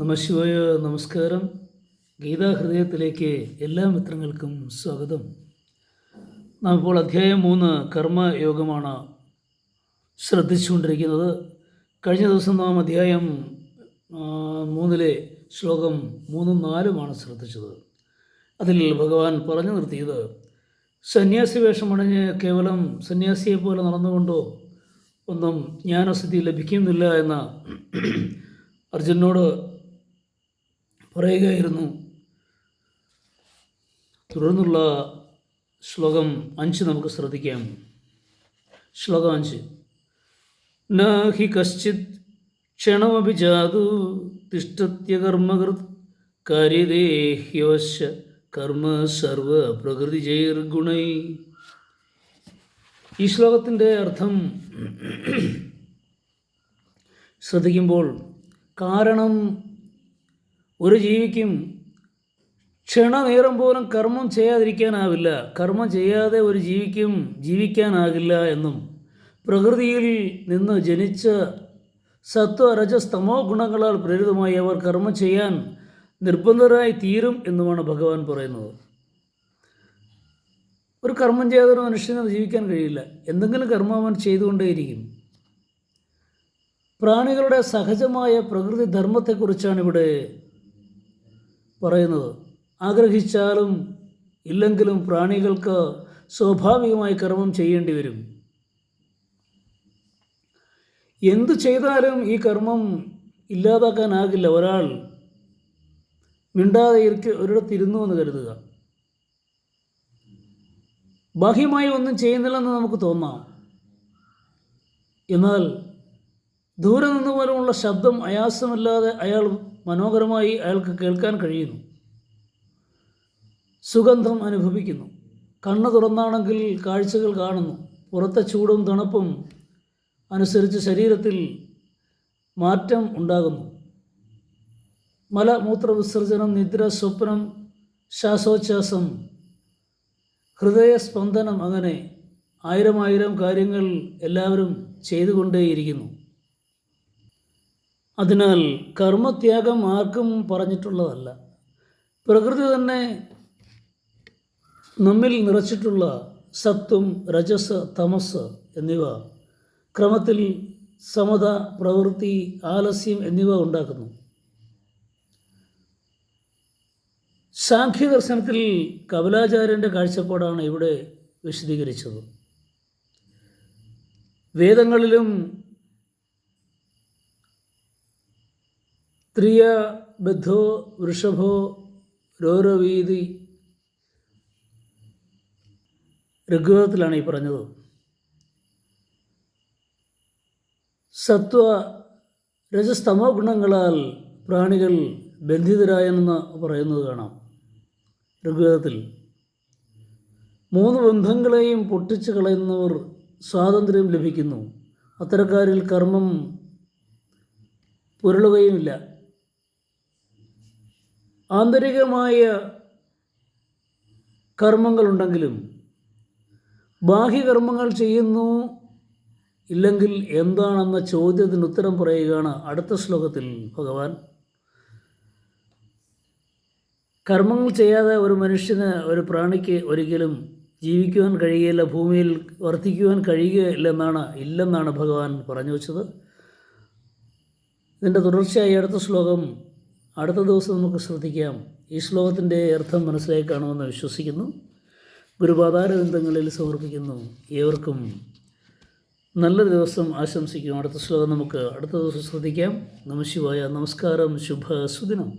നമശിവായ. നമസ്കാരം. ഗീതാഹൃദയത്തിലേക്ക് എല്ലാ മിത്രങ്ങൾക്കും സ്വാഗതം. നാം ഇപ്പോൾ അധ്യായം 3 കർമ്മയോഗമാണ് ശ്രദ്ധിച്ചുകൊണ്ടിരിക്കുന്നത്. കഴിഞ്ഞ ദിവസം നാം അധ്യായം 3 ശ്ലോകം 3, 4 ശ്രദ്ധിച്ചത്. അതിൽ ഭഗവാൻ പറഞ്ഞു നിർത്തിയത് സന്യാസി വേഷമണിഞ്ഞ് കേവലം സന്യാസിയെ പോലെ നടന്നുകൊണ്ടോ ഒന്നും ജ്ഞാനസിദ്ധി ലഭിക്കുന്നില്ല എന്ന അർജുനോട് പറയുകയായിരുന്നു. തുടർന്നുള്ള ശ്ലോകം 5 നമുക്ക് ശ്രദ്ധിക്കാം. ശ്ലോകം 5: ന ഹി കശ്ചിത് ക്ഷണമപി ജാതു തിഷ്ഠത്യകർമ്മകൃത് കാര്യതേ ഹ്യവശ്യ കർമ്മ സർവ പ്രകൃതിജൈർഗുണൈ. ഈ ശ്ലോകത്തിൻ്റെ അർത്ഥം ശ്രദ്ധിക്കുമ്പോൾ കാരണം ഒരു ജീവിക്കും ക്ഷണനേരം പോലും കർമ്മം ചെയ്യാതിരിക്കാനാവില്ല, കർമ്മം ചെയ്യാതെ ഒരു ജീവിക്കും ജീവിക്കാനാകില്ല എന്നും പ്രകൃതിയിൽ നിന്ന് ജനിച്ച സത്വ രജസ് തമോ ഗുണങ്ങളാൽ പ്രേരിതമായി അവർ കർമ്മം ചെയ്യാൻ നിർബന്ധരായി തീരും എന്നുമാണ് ഭഗവാൻ പറയുന്നത്. ഒരു കർമ്മം ചെയ്യാതെ ഒരു മനുഷ്യന് ജീവിക്കാൻ കഴിയില്ല. എന്തെങ്കിലും കർമ്മം അവൻ ചെയ്തുകൊണ്ടേയിരിക്കും. പ്രാണികളുടെ സഹജമായ പ്രകൃതി ധർമ്മത്തെക്കുറിച്ചാണ് ഇവിടെ പറയുന്നത്. ആഗ്രഹിച്ചാലും ഇല്ലെങ്കിലും പ്രാണികൾക്ക് സ്വാഭാവികമായി കർമ്മം ചെയ്യേണ്ടി വരും. എന്തു ചെയ്താലും ഈ കർമ്മം ഇല്ലാതാക്കാനാകില്ല. ഒരാൾ മിണ്ടാതെ ഒരിടത്തിരുന്നു എന്ന് കരുതുക, ബാഹ്യമായി ഒന്നും ചെയ്യുന്നില്ലെന്ന് നമുക്ക് തോന്നാം. എന്നാൽ ദൂരെ നിന്ന് പോലുമുള്ള ശബ്ദം ആയാസമില്ലാതെ അയാൾക്ക് കേൾക്കാൻ കഴിയുന്നു, സുഗന്ധം അനുഭവിക്കുന്നു. കണ്ണ് തുറന്നാണെങ്കിൽ കാഴ്ചകൾ കാണുന്നു. പുറത്തെ ചൂടും തണുപ്പും അനുസരിച്ച് ശരീരത്തിൽ മാറ്റം ഉണ്ടാകുന്നു. മലമൂത്ര വിസർജനം, നിദ്ര, സ്വപ്നം, ശ്വാസോച്ഛ്വാസം, ഹൃദയസ്പന്ദനം, അങ്ങനെ ആയിരം കാര്യങ്ങൾ എല്ലാവരും ചെയ്തുകൊണ്ടേയിരിക്കുന്നു. അതിനാൽ കർമ്മത്യാഗം ആർക്കും പറഞ്ഞിട്ടുള്ളതല്ല. പ്രകൃതി തന്നെ നമ്മിൽ നിറച്ചിട്ടുള്ള സത്വം, രജസ്, തമസ് എന്നിവ ക്രമത്തിൽ സമത, പ്രവൃത്തി, ആലസ്യം എന്നിവ ഉണ്ടാക്കുന്നു. സാഖ്യദർശനത്തിൽ കപിലാചാര്യൻ്റെ കാഴ്ചപ്പാടാണ് ഇവിടെ വിശദീകരിച്ചത്. വേദങ്ങളിലും ത്രിയ ബദ്ധോ വൃഷഭോ രോരവീതി ഋഗ്വേദത്തിലാണ് ഈ പറഞ്ഞത്. സത്വ രജസ്തമോ ഗുണങ്ങളാൽ പ്രാണികൾ ബന്ധിതരായെന്ന് പറയുന്നത് കാണാം. ഋഗ്വേദത്തിൽ 3 ബന്ധങ്ങളെയും പൊട്ടിച്ചു കളയുന്നവർ സ്വാതന്ത്ര്യം ലഭിക്കുന്നു. അത്തരക്കാരിൽ കർമ്മം പുരളുകയുമില്ല. ആന്തരികമായ കർമ്മങ്ങളുണ്ടെങ്കിലും ബാഹ്യകർമ്മങ്ങൾ ചെയ്യുന്നു ഇല്ലെങ്കിൽ എന്താണെന്ന ചോദ്യത്തിന് ഉത്തരം പറയുകയാണ് അടുത്ത ശ്ലോകത്തിൽ ഭഗവാൻ. കർമ്മങ്ങൾ ചെയ്യാതെ ഒരു മനുഷ്യന്, ഒരു പ്രാണിക്ക് ഒരിക്കലും ജീവിക്കുവാൻ കഴിയുകയില്ല, ഭൂമിയിൽ വർദ്ധിക്കുവാൻ ഇല്ലെന്നാണ് ഭഗവാൻ പറഞ്ഞു വച്ചത്. ഇതിൻ്റെ തുടർച്ചയായി അടുത്ത ശ്ലോകം അടുത്ത ദിവസം നമുക്ക് ശ്രദ്ധിക്കാം. ഈ ശ്ലോകത്തിൻ്റെ അർത്ഥം മനസ്സിലായി കാണുമെന്ന് വിശ്വസിക്കുന്നു. ഗുരുപാദാരവിന്ദങ്ങളിൽ സമർപ്പിക്കുന്നു. ഏവർക്കും നല്ലൊരു ദിവസം ആശംസിക്കുന്നു. അടുത്ത ശ്ലോകം നമുക്ക് അടുത്ത ദിവസം ശ്രദ്ധിക്കാം. നമഃശിവായ. നമസ്കാരം. ശുഭ സുദിനം.